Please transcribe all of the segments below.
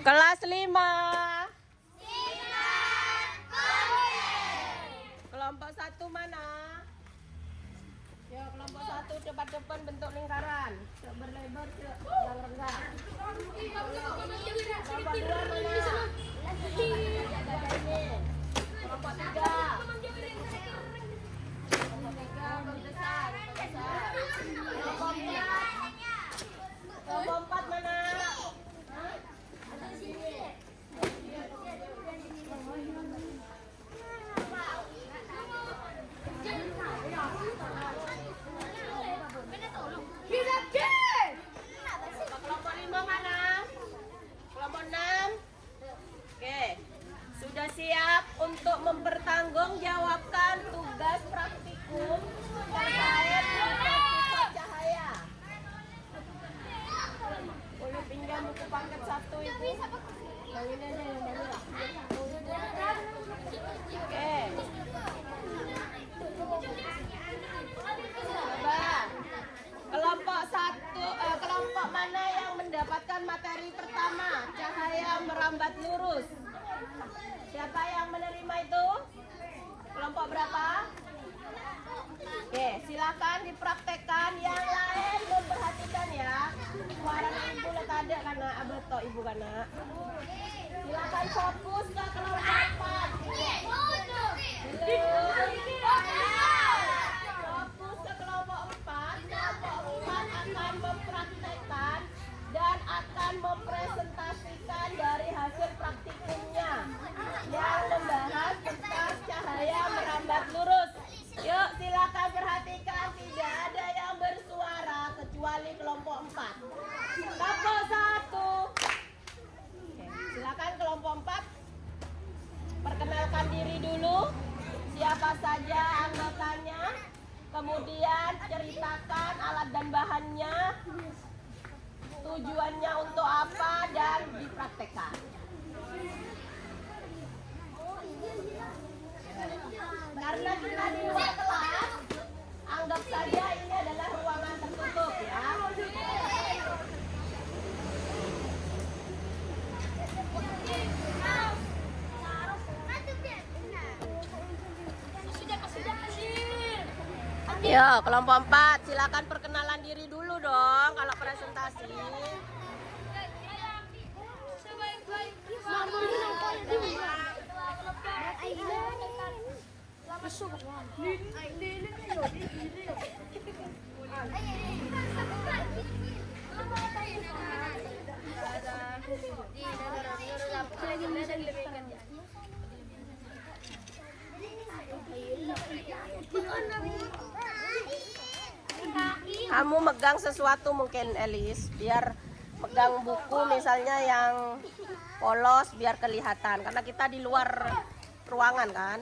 Kelas 5. Kelompok 1 mana? Ya, kelompok 1 cepat depan bentuk lingkaran. Berlebar yang rendah. Kelompok 2 mana? Kelompok 3. Kelompok 4 mana? Kelompok 5 mana? Kelompok 6. Oke. Sudah siap untuk mempertanggungjawabkan tugas praktikum terkait sifat cahaya. Boleh pinjam buku paket 1 Ibu? Yang ini aja yang baru. Oke. Coba. Kelompok mana yang mendapatkan materi pertama? Cahaya merambat lurus. Siapa yang menerima itu? Kelompok berapa? Oke, silakan dipraktekkan. Yang lain memperhatikan ya. Suaranya ibu letak ada karena abeto ibu karena. Silakan fokus ke kelompok 4. Fokus ke kelompok 4. Kelompok 4 akan mempraktekkan dan akan mempresentasikan dari hasil praktikumnya yang membahas tentang cahaya merambat lurus. Yuk silakan perhatikan, tidak ada yang bersuara kecuali kelompok 4. Kelompok 1. Oke, silakan kelompok 4 perkenalkan diri dulu. Siapa saja anggotanya. Kemudian ceritakan alat dan bahannya. Tujuannya untuk apa dan dipraktekkan. Karena kita di luar kelas, anggap saja ini adalah ruangan tertutup ya. Ya, kelompok 4, silakan perkenalan diri dulu dong kalau presentasi. Kamu megang sesuatu mungkin Elis, biar pegang buku misalnya yang polos biar kelihatan karena kita di luar ruangan kan.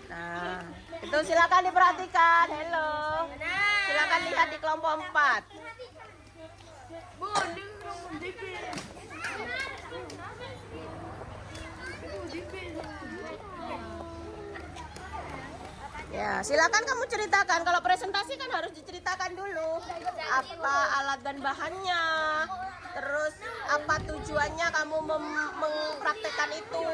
Nah, itu silakan diperhatikan. Hello. Silakan lihat di kelompok 4. Ya, silakan kamu ceritakan. Kalau presentasi kan harus diceritakan dulu apa alat dan bahannya, terus apa tujuannya kamu mempraktekkan itu,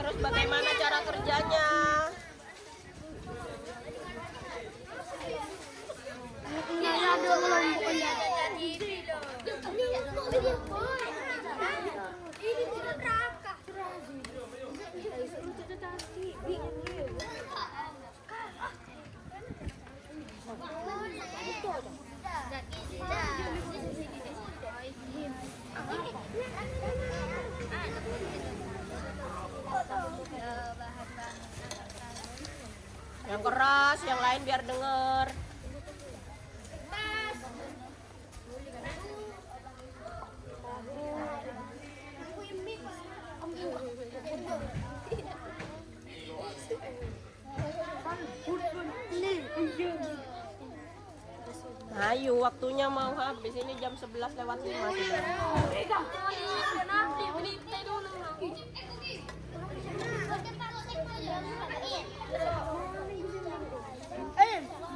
terus bagaimana cara kerjanya. Yang keras, yang lain biar denger. Ayo, waktunya mau habis. Ini jam 11:05 sudah.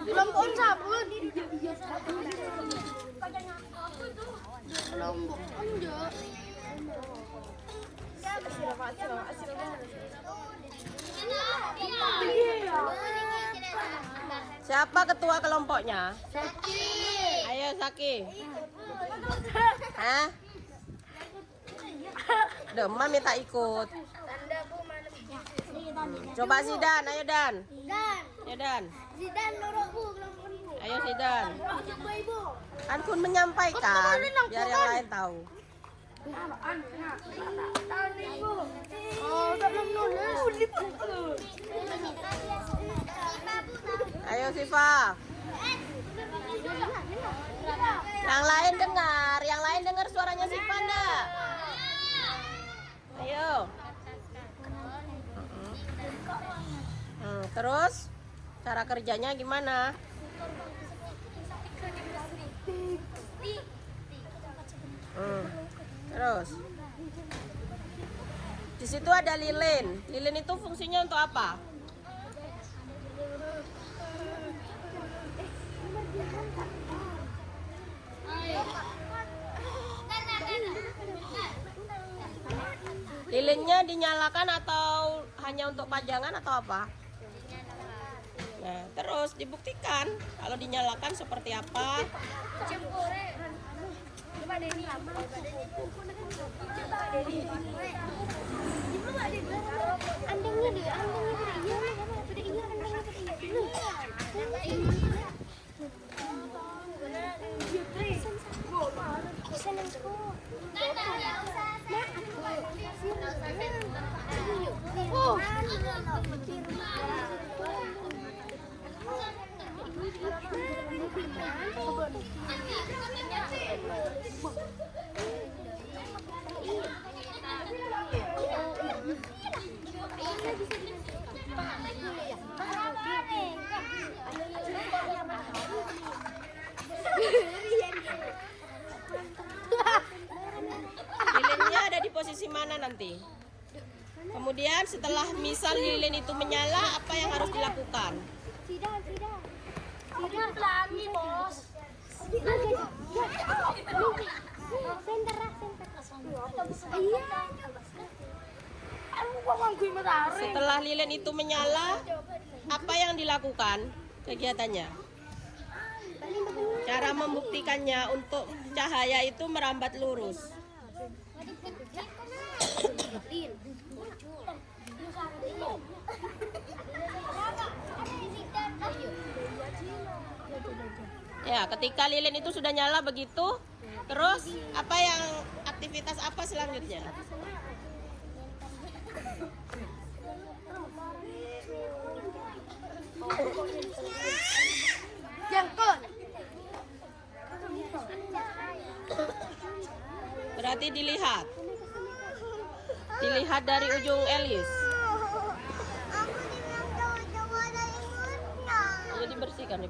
Belum on sabun. Siapa ketua kelompoknya? Saki. Ayo Saki. Hah? Demam minta ikut. Coba Zidan, ayo Dan. Ayo Dan. Zidan nurutku kelompokku. Ayo Zidan. Coba ibu. Kan Kun menyampaikan biar yang lain tahu. Oh, tak nulis. Ayo Siva. Yang lain dengar suaranya Siva enggak? Ayo. Terus cara kerjanya gimana? Terus di situ ada lilin. Lilin itu fungsinya untuk apa? Lilinnya dinyalakan atau hanya untuk pajangan atau apa? Nah, terus dibuktikan kalau dinyalakan seperti apa. Lilinnya ada di posisi mana nanti? Kemudian setelah misal lilin itu menyala, apa yang harus dilakukan? Tidak. Pelangi, Bos. Setelah lilin itu menyala, apa yang dilakukan kegiatannya? Cara membuktikannya untuk cahaya itu merambat lurus. Ya, ketika lilin itu sudah nyala begitu, terus aktivitas apa selanjutnya? Jangkut. Berarti dilihat dari ujung elis. Ya, dibersihkan.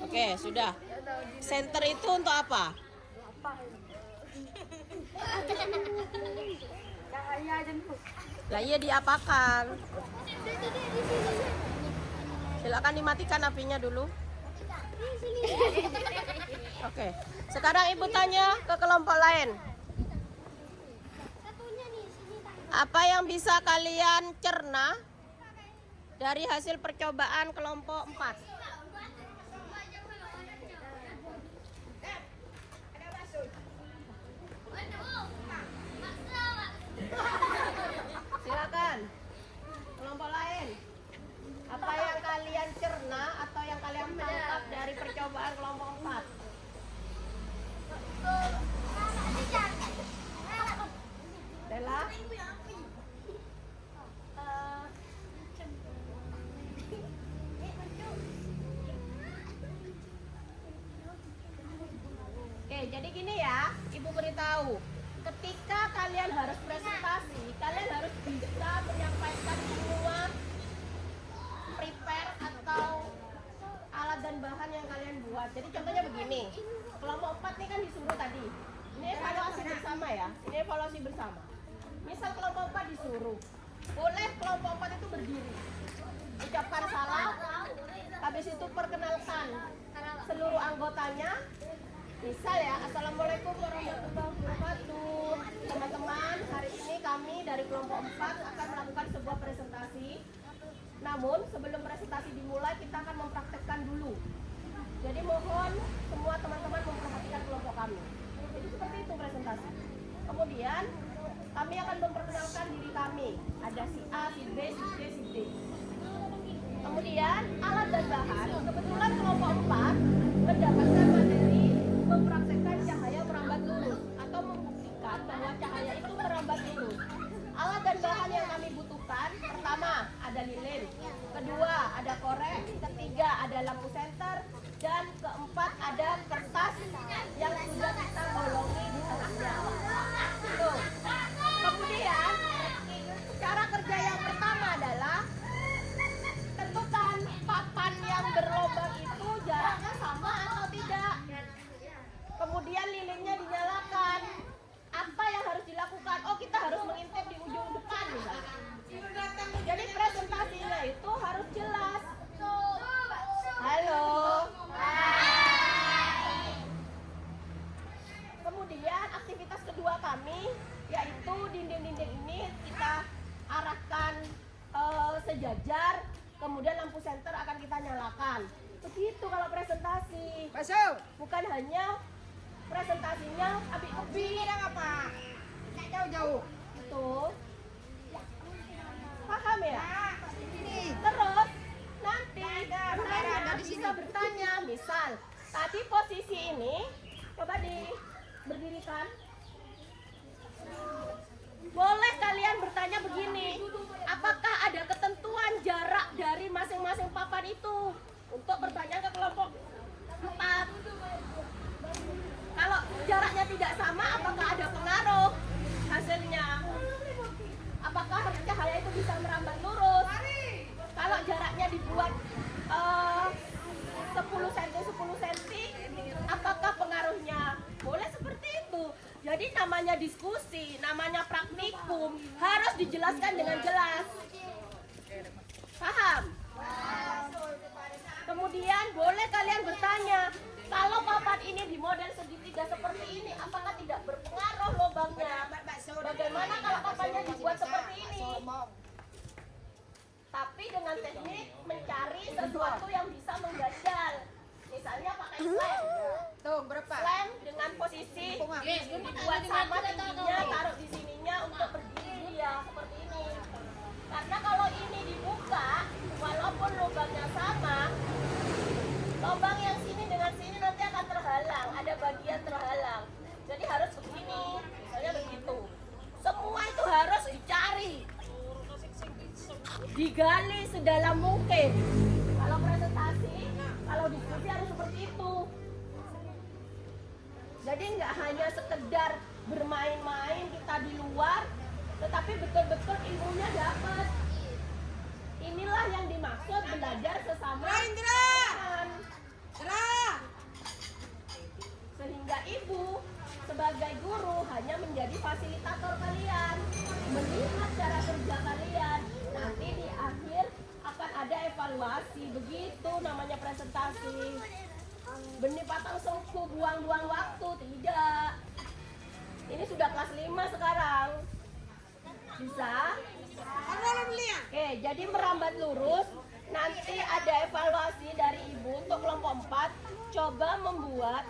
Oke, sudah. Center itu untuk apa? Lah iya diapakan? Silakan dimatikan apinya dulu. Oke. Sekarang Ibu tanya ke kelompok lain. Apa yang bisa kalian cerna dari hasil percobaan kelompok 4? Silakan. Kelompok lain. Apa yang kalian cerna atau yang kalian tangkap dari percobaan kelompok 4? Bella? Oke, jadi gini ya, Ibu beritahu. Ketika kalian harus presentasi, kalian harus bisa menyampaikan semua prepare atau alat dan bahan yang kalian buat. Jadi contohnya begini, kelompok 4 ini kan disuruh tadi. Ini evaluasi bersama ya, ini evaluasi bersama. Misal kelompok 4 disuruh, boleh kelompok 4 itu berdiri. ucapkan salam, habis itu perkenalkan seluruh anggotanya. Misal ya, Assalamualaikum warahmatullahi wabarakatuh. Teman-teman, hari ini kami dari kelompok 4 akan melakukan sebuah presentasi. Namun sebelum presentasi dimulai kita akan mempraktekkan dulu. Jadi mohon semua teman-teman memperhatikan kelompok kami. Jadi seperti itu presentasi. Kemudian kami akan memperkenalkan diri kami. Ada si A, si B, si C, si D. Kemudian alat dan bahan. Kebetulan kelompok 4 mendapatkan materi mempraktekkan cahaya merambat lurus atau membuktikan bahwa cahaya itu merambat lurus. Alat dan bahan yang kami butuhkan, pertama ada lilin, kedua ada korek, ketiga ada lampu senter, dan keempat ada kertas yang sudah kita bolongi di tengahnya. Tuh. Kemudian cara kerja yang pertama adalah tentukan papan yang berlobang itu jaraknya sama atau tidak. Kemudian lilinnya dinyalakan. Apa yang harus dilakukan? Oh, kita harus mengintip di ujung depan misalnya. Jadi presentasinya itu harus jelas. Halo. Kemudian aktivitas kedua kami yaitu dinding-dinding ini kita arahkan sejajar. Kemudian lampu senter akan kita nyalakan. Begitu kalau presentasi. Masuk. Bukan hanya presentasinya abi-abi apa? Jauh-jauh. Itu. Paham ya? Ini. Terus nanti penanya bisa bertanya, misal tadi posisi ini, coba berdirikan. Boleh kalian bertanya begini, apakah ada ketentuan jarak dari masing-masing papan itu untuk bertanya ke kelompok 4? Kalau jaraknya tidak sama, apakah ada pengaruh hasilnya? Apakah cahaya itu bisa merambat lurus? Kalau jaraknya dibuat 10 cm 10 cm, apakah pengaruhnya? Boleh seperti itu. Jadi namanya diskusi, namanya praktikum, harus dijelaskan dengan jelas. Paham? Kemudian boleh kalian bertanya, kalau papan ini di model segitiga seperti ini, apakah tidak berpengaruh lubangnya? Bagaimana kalau papannya dibuat seperti ini? Tapi dengan teknik mencari sesuatu yang bisa mengganjal. Misalnya pakai slam. Tuh, berapa? Slam dengan posisi buat sama tingginya, taruh di sininya untuk berdiri dia seperti ini. Karena kalau ini dibuka, walaupun lubangnya sama, lubang yang sini dengan sini nanti akan terhalang, ada bagian terhalang. Jadi harus begini, misalnya begitu. Semua itu harus dicari, digali sedalam mungkin. Kalau presentasi, kalau diskusi harus seperti itu. Jadi nggak hanya sekedar bermain-main kita di luar, tetapi betul-betul ilmunya dapat. Inilah yang dimaksud belajar sesama teman. Sehingga ibu sebagai guru hanya menjadi fasilitator kalian, melihat cara kerja kalian. Nanti di akhir akan ada evaluasi, begitu namanya presentasi. Benih patang sengku, buang-buang waktu, tidak. Ini sudah kelas 5 sekarang. Bisa? Oke, jadi merambat lurus. Nanti ada evaluasi dari ibu untuk kelompok 4. Coba membuat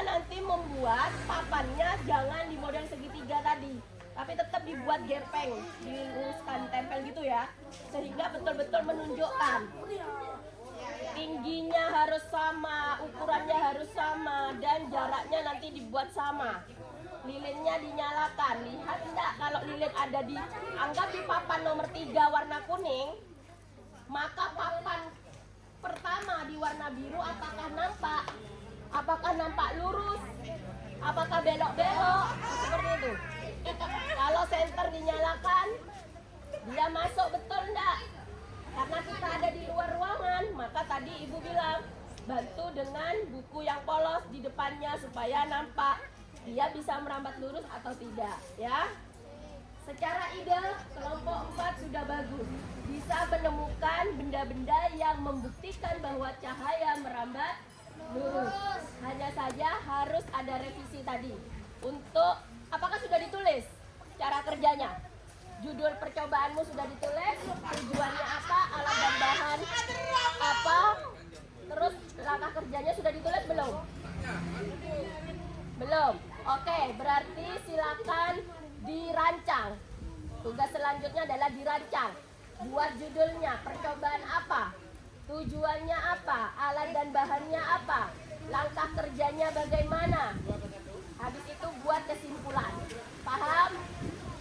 nanti membuat papannya jangan di model segitiga tadi, tapi tetap dibuat gepeng, diluruskan, tempel gitu ya, sehingga betul-betul menunjukkan tingginya harus sama, ukurannya harus sama, dan jaraknya nanti dibuat sama. Lilinnya dinyalakan. Lihat enggak, kalau lilin ada di, anggap di papan nomor 3 warna kuning, maka papan pertama di warna biru apakah nampak? Apakah nampak lurus? Apakah belok-belok? Seperti itu. Kalau senter dinyalakan, dia masuk betul enggak? Karena kita ada di luar ruangan, maka tadi ibu bilang bantu dengan buku yang polos di depannya supaya nampak dia bisa merambat lurus atau tidak, ya. Secara ide, kelompok 4 sudah bagus. Bisa menemukan benda-benda yang membuktikan bahwa cahaya merambat lurus. Hanya saja harus ada revisi tadi. Untuk, apakah sudah ditulis cara kerjanya? Judul percobaanmu sudah ditulis, tujuannya apa, alat dan bahan apa, terus langkah kerjanya sudah ditulis belum? Belum. Oke, berarti silakan dirancang. Tugas selanjutnya adalah dirancang. Buat judulnya, percobaan apa? Tujuannya apa? Alat dan bahannya apa? Langkah kerjanya bagaimana? Habis itu buat kesimpulan. Paham?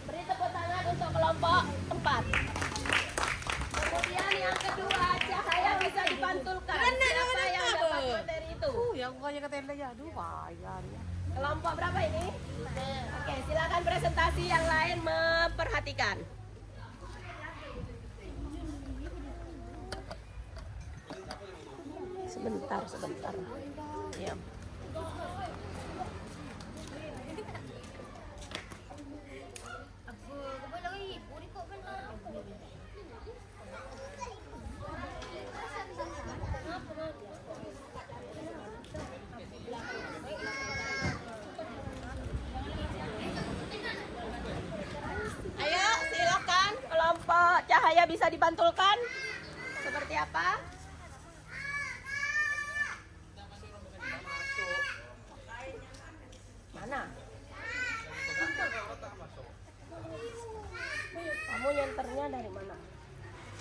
Beri tepuk tangan untuk kelompok 4. Kemudian yang kedua, cahaya bisa dipantulkan. Siapa yang dapat materi itu? Yang bukannya katanya ya, aduh bayar ya. Kelompok berapa ini? Oke, silakan presentasi yang lain memperhatikan. Sebentar. Ya. Ayo, silakan kelompok cahaya bisa dipantulkan. Seperti apa? Mana? Kamu nyenternya dari mana?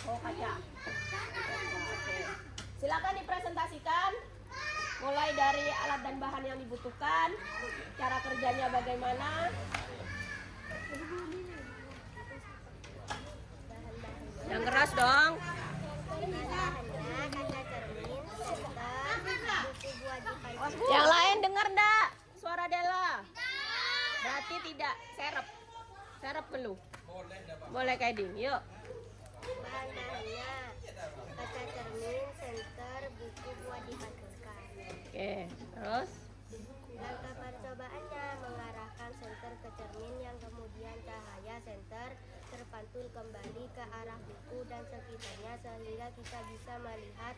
Oh, kaca. Oke. Silakan dipresentasikan. Mulai dari alat dan bahan yang dibutuhkan, cara kerjanya bagaimana. Yang keras dong. Yang lain dengar ndak? Suara Dela. Berarti tidak. Serep perlu. Boleh Kaidin, yuk. Bahan-bahannya kaca cermin, senter, buku buat dipantulkan. Oke, terus? Langkah percobaannya mengarahkan senter ke cermin yang kemudian cahaya senter terpantul kembali ke arah buku dan sekitarnya sehingga kita bisa melihat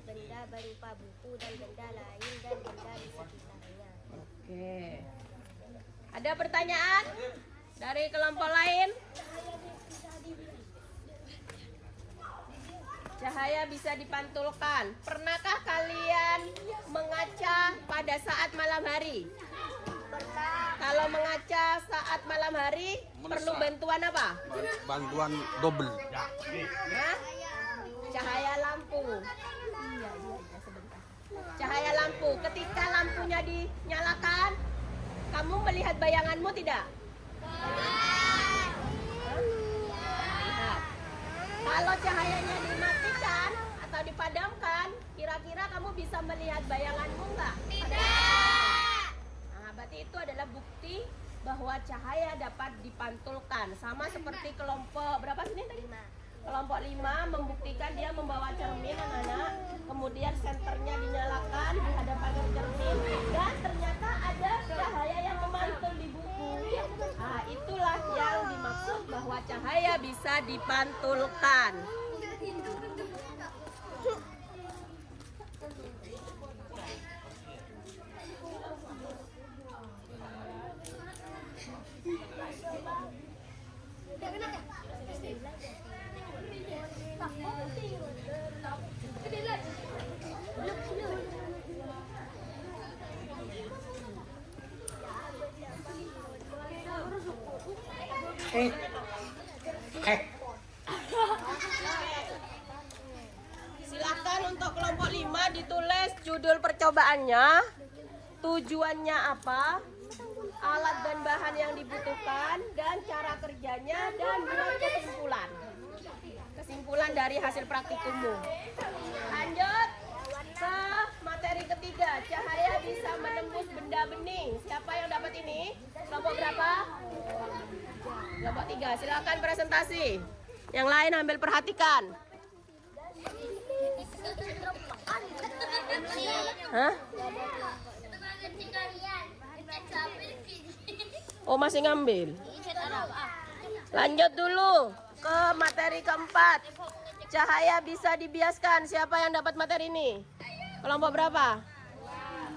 benda berupa buku dan benda lain dan benda di sekitarnya. Oke. Ada pertanyaan dari kelompok lain? Cahaya bisa dipantulkan. Pernahkah kalian mengaca pada saat malam hari? Kalau mengaca saat malam hari perlu bantuan apa? Bantuan double. Hah? Cahaya lampu. Iya, sebentar. Cahaya lampu. Ketika lampunya dinyalakan, kamu melihat bayanganmu tidak? Lihat. Kalau cahayanya dimatikan atau dipadamkan, kira-kira kamu bisa melihat bayanganmu nggak? Tidak. Nah, berarti itu adalah bukti bahwa cahaya dapat dipantulkan. Sama seperti kelompok berapa sini tadi? Kelompok 5 membuktikan dia membawa cermin anak-anak, kemudian senternya dinyalakan di hadapan cermin dan ternyata ada cahaya yang memantul di buku. Nah, itulah yang dimaksud bahwa cahaya bisa dipantulkan. Silakan untuk kelompok 5 ditulis judul percobaannya, tujuannya apa, alat dan bahan yang dibutuhkan, dan cara kerjanya, dan buat kesimpulan. Kesimpulan dari hasil praktikummu. Lanjut ke materi ketiga, cahaya bisa menembus benda bening. Siapa yang dapat ini? Kelompok berapa? Kelompok 3, silakan presentasi. Yang lain ambil perhatikan. Hah? Oh, masih ngambil? Lanjut dulu ke materi keempat. Cahaya bisa dibiaskan. Siapa yang dapat materi ini? Kelompok berapa?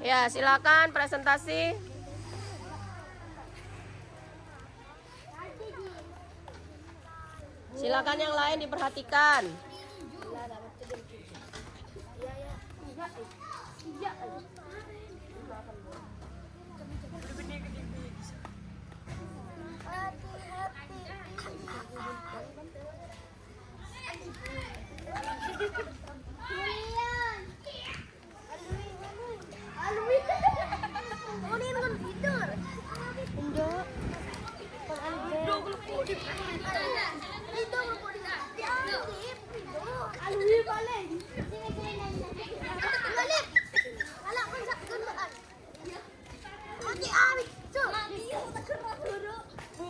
Ya, silakan presentasi. Silakan yang lain diperhatikan.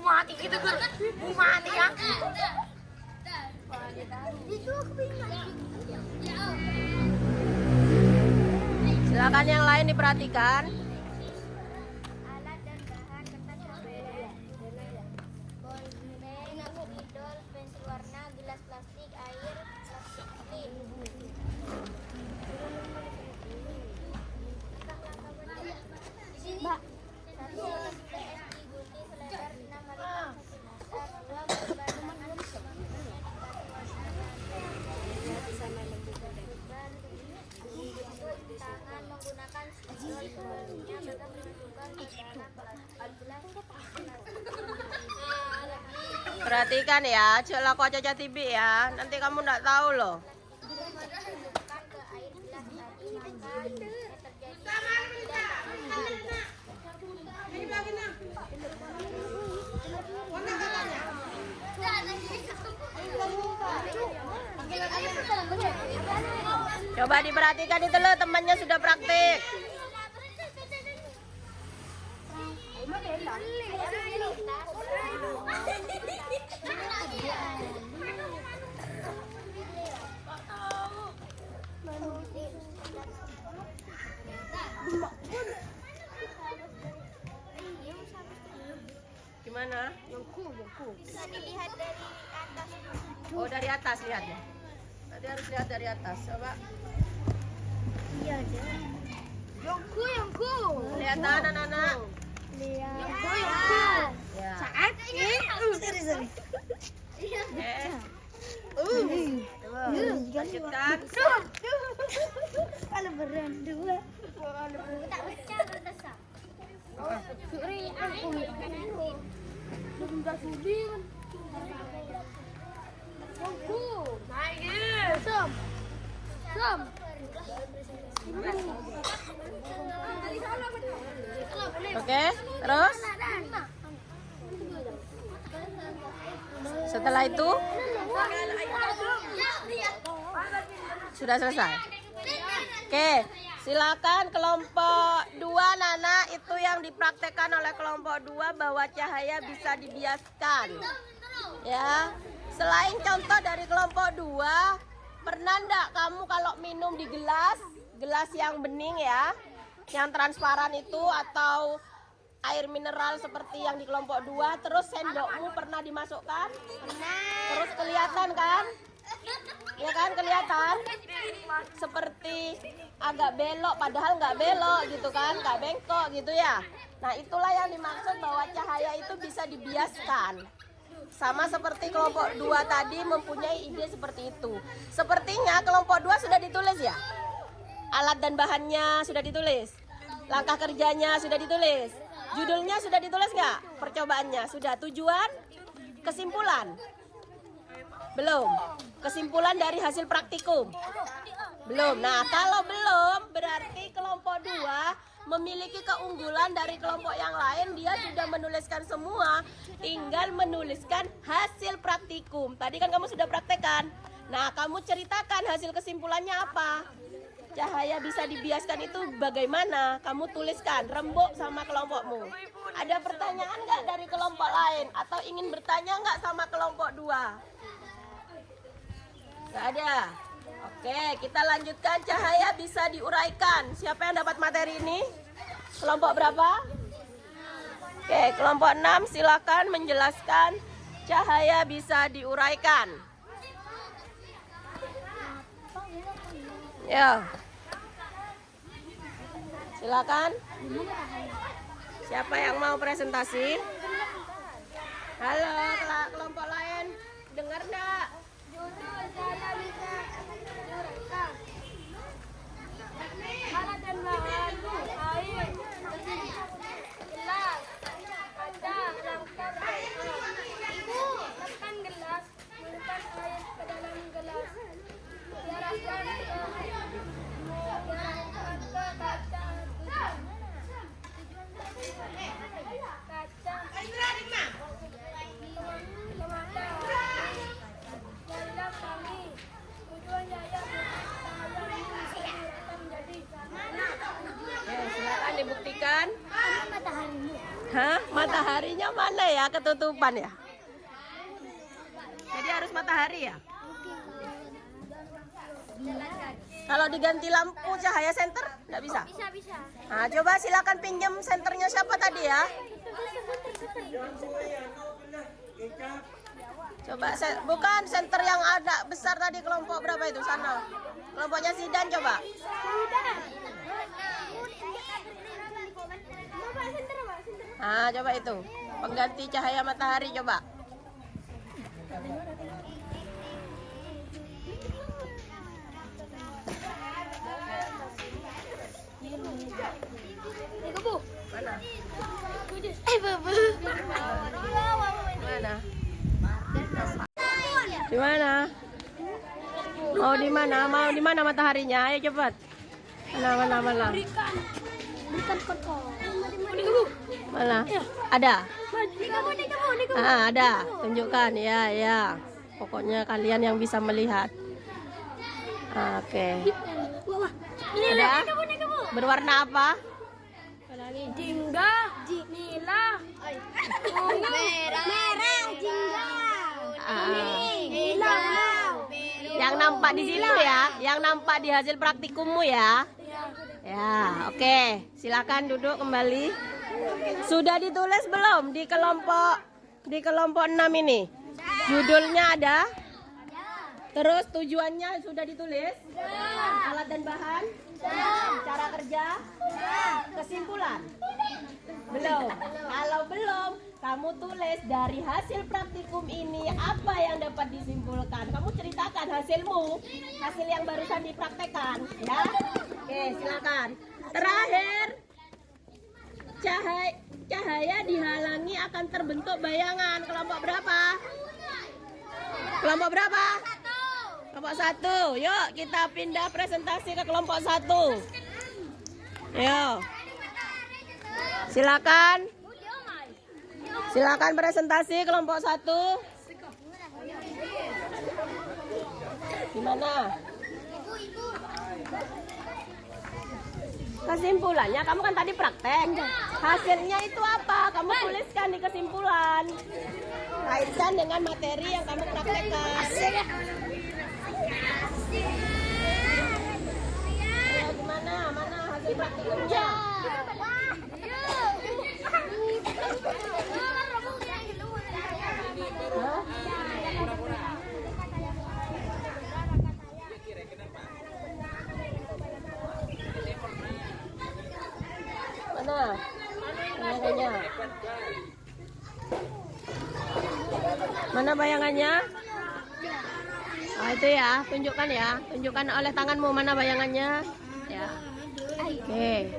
Mati gitu gur. Mati ya. Silakan yang lain diperhatikan. Alat dan bahan kertas berbeda. Bolpen, spidol, pensil warna, gelas plastik, air, plastik clean. Mbak. 1 PSI gunting selebar 6 x 4 cm. 2 gambar tangan menggunakan spidol sebelumnya tetap menentukan bagaimana gelas. Perhatikan ya, celah kok Caca TV ya. Nanti kamu nggak tahu loh. Masukkan ke air gelas tadi maka yang terjadi Coba diperhatikan itu loh, temannya sudah praktik. Gimana? bisa dilihat dari atas. Oh, dari atas lihat ya. Tadi harus lihat dari atas. Coba Iya ada. Yongku. kelihatan anak-anak. Lihat. Ya. Saat ini. Lanjutkan. Kalau berdua. Tak baca berdasar. Oke, terus setelah itu sudah selesai. Oke, silakan kelompok 2 Nana, itu yang dipraktekkan oleh kelompok 2 bahwa cahaya bisa dibiaskan. Ya, selain contoh dari kelompok 2, pernah enggak kamu kalau minum di gelas yang bening ya, yang transparan itu, atau air mineral seperti yang di kelompok 2, terus sendokmu pernah dimasukkan? Terus kelihatan kan? Ya kan, kelihatan seperti agak belok padahal nggak belok gitu kan, nggak bengkok gitu ya. Nah, itulah yang dimaksud bahwa cahaya itu bisa dibiaskan. Sama seperti kelompok 2 tadi mempunyai ide seperti itu. Sepertinya kelompok 2 sudah ditulis ya. Alat dan bahannya sudah ditulis. Langkah kerjanya sudah ditulis. Judulnya sudah ditulis nggak? Percobaannya sudah. Tujuan, kesimpulan. Belum. Kesimpulan dari hasil praktikum. Belum. Nah, kalau belum berarti kelompok 2 memiliki keunggulan dari kelompok yang lain. Dia sudah menuliskan semua, tinggal menuliskan hasil praktikum. Tadi kan kamu sudah praktekkan. Nah, kamu ceritakan hasil kesimpulannya apa. Cahaya bisa dibiaskan itu bagaimana? Kamu tuliskan, rembuk sama kelompokmu. Ada pertanyaan nggak dari kelompok lain? Atau ingin bertanya nggak sama kelompok 2? Nggak ada. Oke, kita lanjutkan. Cahaya bisa diuraikan. Siapa yang dapat materi ini? Kelompok berapa? Oke, kelompok 6 silakan menjelaskan cahaya bisa diuraikan? Ya. Silakan. Siapa yang mau presentasi? Halo, kelompok lain. Dengar enggak? Judul saya bisa diuraikan. Alat dan bahan air, gelas, kaca, rangkap, ibu tekan gelas, masukkan air ke dalam gelas, diarahkan ke kaca, Jadilah kami tujuan Yaya menjadi Silakan dibuktikan. mataharimu. Hah? Mataharinya mana ya? Ketutupan ya? Jadi harus matahari ya? Kalau diganti lampu cahaya senter, nggak bisa? Bisa. Nah, coba silakan pinjam senternya siapa tadi ya? Coba, bukan senter yang ada besar tadi, kelompok berapa itu sana? Kelompoknya Zidan coba. Nah, coba itu. Pengganti cahaya matahari coba. Mana? Mana? Di mana? Mau di mana? Mau di mana mataharinya? Ayo cepat. Mana? Berikan koko. Mana? Ada? Kamu. Ada. Tunjukkan ya. Pokoknya kalian yang bisa melihat. Oke. Ada? Berwarna apa? Jingga, nila, merah, jingga, Yang nampak di situ ya, yang nampak di hasil praktikummu ya. Ya, oke. Silakan duduk kembali. Sudah ditulis belum di kelompok 6 ini? Judulnya ada? Terus tujuannya sudah ditulis? Alat dan bahan? Cara kerja? Kesimpulan? Belum. Kalau belum, kamu tulis dari hasil praktikum ini apa yang dapat disimpulkan. Kamu ceritakan hasilmu, hasil yang barusan dipraktekkan, ya. Oke, silakan. Terakhir, cahaya dihalangi akan terbentuk bayangan. Kelompok berapa? Kelompok berapa? Kelompok 1. Yuk kita pindah presentasi ke kelompok 1. Yuk. Silakan presentasi kelompok 1. Gimana? Kesimpulannya kamu kan tadi praktek. Hasilnya itu apa? Kamu tuliskan di kesimpulan. Kaitkan dengan materi yang kamu praktekkan. Ya, gimana? Mana hasil praktikumnya? Hah? Mana? Bayangannya? Mana bayangannya? Oh, itu ya, tunjukkan ya. Tunjukkan oleh tanganmu mana bayangannya. Ya. Oke.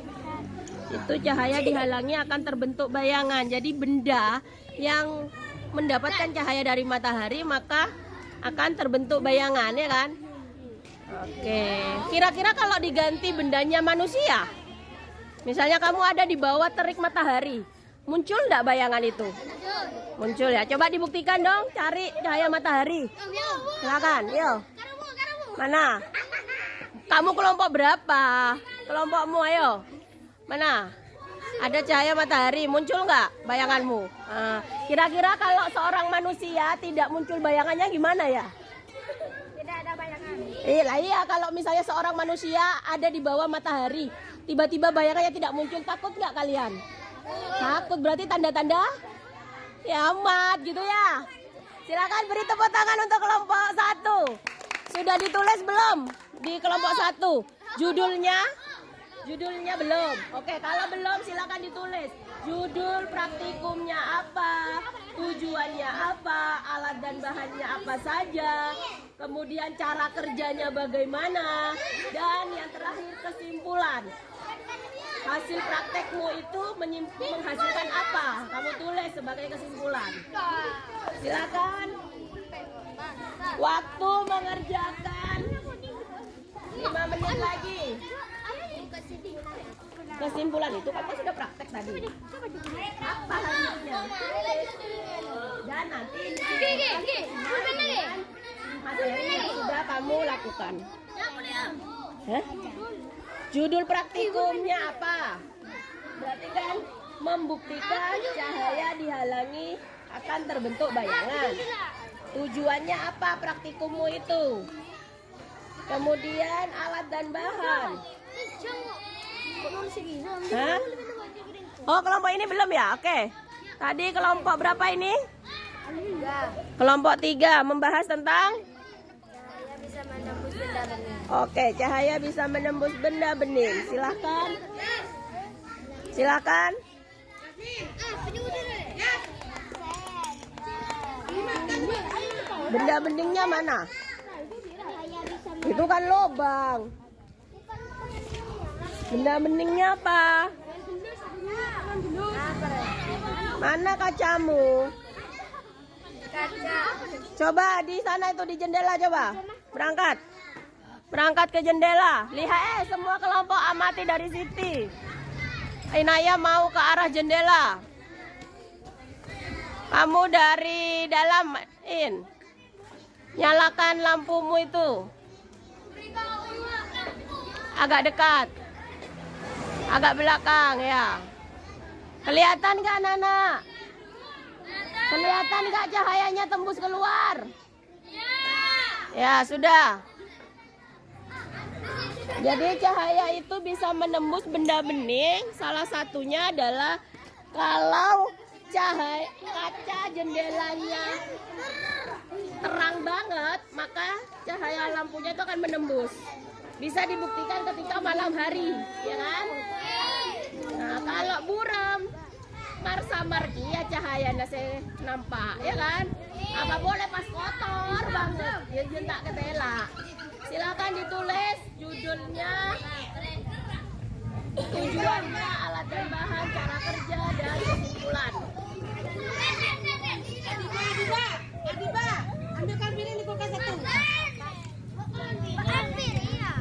Itu cahaya dihalangi akan terbentuk bayangan. Jadi benda yang mendapatkan cahaya dari matahari maka akan terbentuk bayangan, ya kan? Oke. Kira-kira kalau diganti bendanya manusia, misalnya kamu ada di bawah terik matahari, muncul enggak bayangan itu? Muncul ya. Coba dibuktikan dong, cari cahaya matahari. Silakan, yuk. Mana? Kamu kelompok berapa? Kelompokmu, ayo. Mana? Ada cahaya matahari, muncul nggak bayanganmu? Kira-kira kalau seorang manusia tidak muncul bayangannya gimana ya? Tidak ada bayangan. Iya, kalau misalnya seorang manusia ada di bawah matahari, tiba-tiba bayangannya tidak muncul, takut nggak kalian? Takut, berarti tanda-tanda kiamat gitu ya. Silakan beri tepuk tangan untuk kelompok 1. Sudah ditulis belum di kelompok 1? Judulnya belum. Oke, kalau belum silakan ditulis. Judul praktikumnya apa? Tujuannya apa? Alat dan bahannya apa saja? Kemudian cara kerjanya bagaimana? Dan yang terakhir kesimpulan. Hasil praktekmu itu menghasilkan apa? Kamu tulis sebagai kesimpulan. Silakan. Waktu mengerjakan 5 menit lagi. Kesimpulan itu kamu sudah praktek tadi. Apa hasilnya? Dan nanti materi yang sudah kamu lakukan. Hah? Judul praktikumnya apa? Berarti kan membuktikan cahaya dihalangi akan terbentuk bayangan. Tujuannya apa praktikummu itu? Kemudian alat dan bahan. Hah? Oh, kelompok ini belum ya? Oke. Tadi kelompok berapa ini? Kelompok 3 membahas tentang Cahaya bisa menembus benda bening. Oke, cahaya bisa menembus benda bening. Silakan. Silakan. Benda beningnya mana? Itu kan lubang. Benda beningnya apa? Mana kacamu? Coba di sana itu di jendela coba. Berangkat. Berangkat ke jendela. Lihat semua kelompok amati dari Siti. Inaya mau ke arah jendela. Kamu dari dalam nyalakan lampumu itu. Agak dekat. Agak belakang ya. Kelihatan gak anak-anak? Kelihatan gak cahayanya tembus keluar? Ya sudah. Jadi cahaya itu bisa menembus benda bening. Salah satunya adalah kalau cahaya kaca jendelanya terang banget, maka cahaya lampunya itu akan menembus. Bisa dibuktikan ketika malam hari, ya kan? Nah, kalau buram samar-samar ya cahayanya saya nampak, ya kan? Apa boleh pas kotor banget, ya tak ketela. Silakan ditulis judulnya, tujuannya, alat dan bahan, cara kerja, dan kesimpulan. Adiba, ambilkan piring di kulkas 1. Ambil, iya.